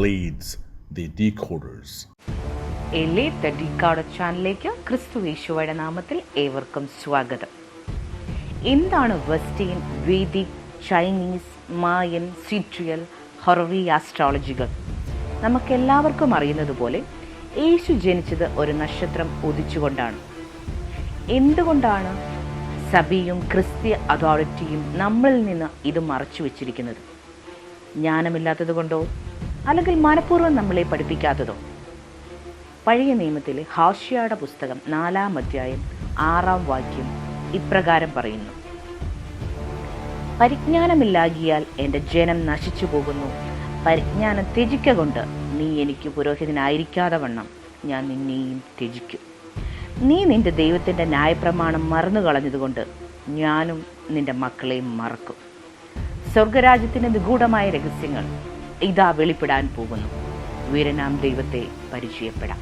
leads the decoders. Elite the decoder ചാനലിലേക്ക് ക്രിസ്തു യേശുവയുടെ നാമത്തിൽ ഏവർക്കും സ്വാഗതം. എന്താണ് വെസ്റ്റേൺ, വേദിക്, ചൈനീസ്, മായൻ, സിട്രിയൽ, ഹൊററി ആസ്ട്രോളജികൾ? നമുക്കെല്ലാവർക്കും അറിയുന്നതുപോലെ യേശു ജനിച്ചത് ഒരു നക്ഷത്രം ഉദിച്ചുകൊണ്ടാണ്. എന്തുകൊണ്ടാണ് സഭയും ക്രിസ്തീയ അതോറിറ്റിയും നമ്മളിൽ നിന്ന് ഇത് മറച്ചു വച്ചിരിക്കുന്നത്? ജ്ഞാനമില്ലാത്തത് കൊണ്ടോ, അല്ലെങ്കിൽ മനഃപൂർവ്വം നമ്മളെ പഠിപ്പിക്കാത്തതോ? പഴയ നിയമത്തിലെ ഹോശേയയുടെ പുസ്തകം 4-ാം അധ്യായം 6-ാം വാക്യം ഇപ്രകാരം പറയുന്നു: പരിജ്ഞാനമില്ലാകിയാൽ എൻ്റെ ജനം നശിച്ചു പോകുന്നു. പരിജ്ഞാനം ത്യജിക്കൊണ്ട് നീ എനിക്ക് പുരോഹിതനായിരിക്കാതെ വണ്ണം ഞാൻ നിന്നെയും ത്യജിക്കും. നീ നിന്റെ ദൈവത്തിൻ്റെ ന്യായപ്രമാണം മറന്നു കളഞ്ഞതുകൊണ്ട് ഞാനും നിന്റെ മക്കളെയും മറക്കും. സ്വർഗരാജ്യത്തിൻ്റെ നിഗൂഢമായ രഹസ്യങ്ങൾ ഇതാ വെളിപ്പെടാൻ പോകുന്നു. വീരനാം ദൈവത്തെ പരിചയപ്പെടാം.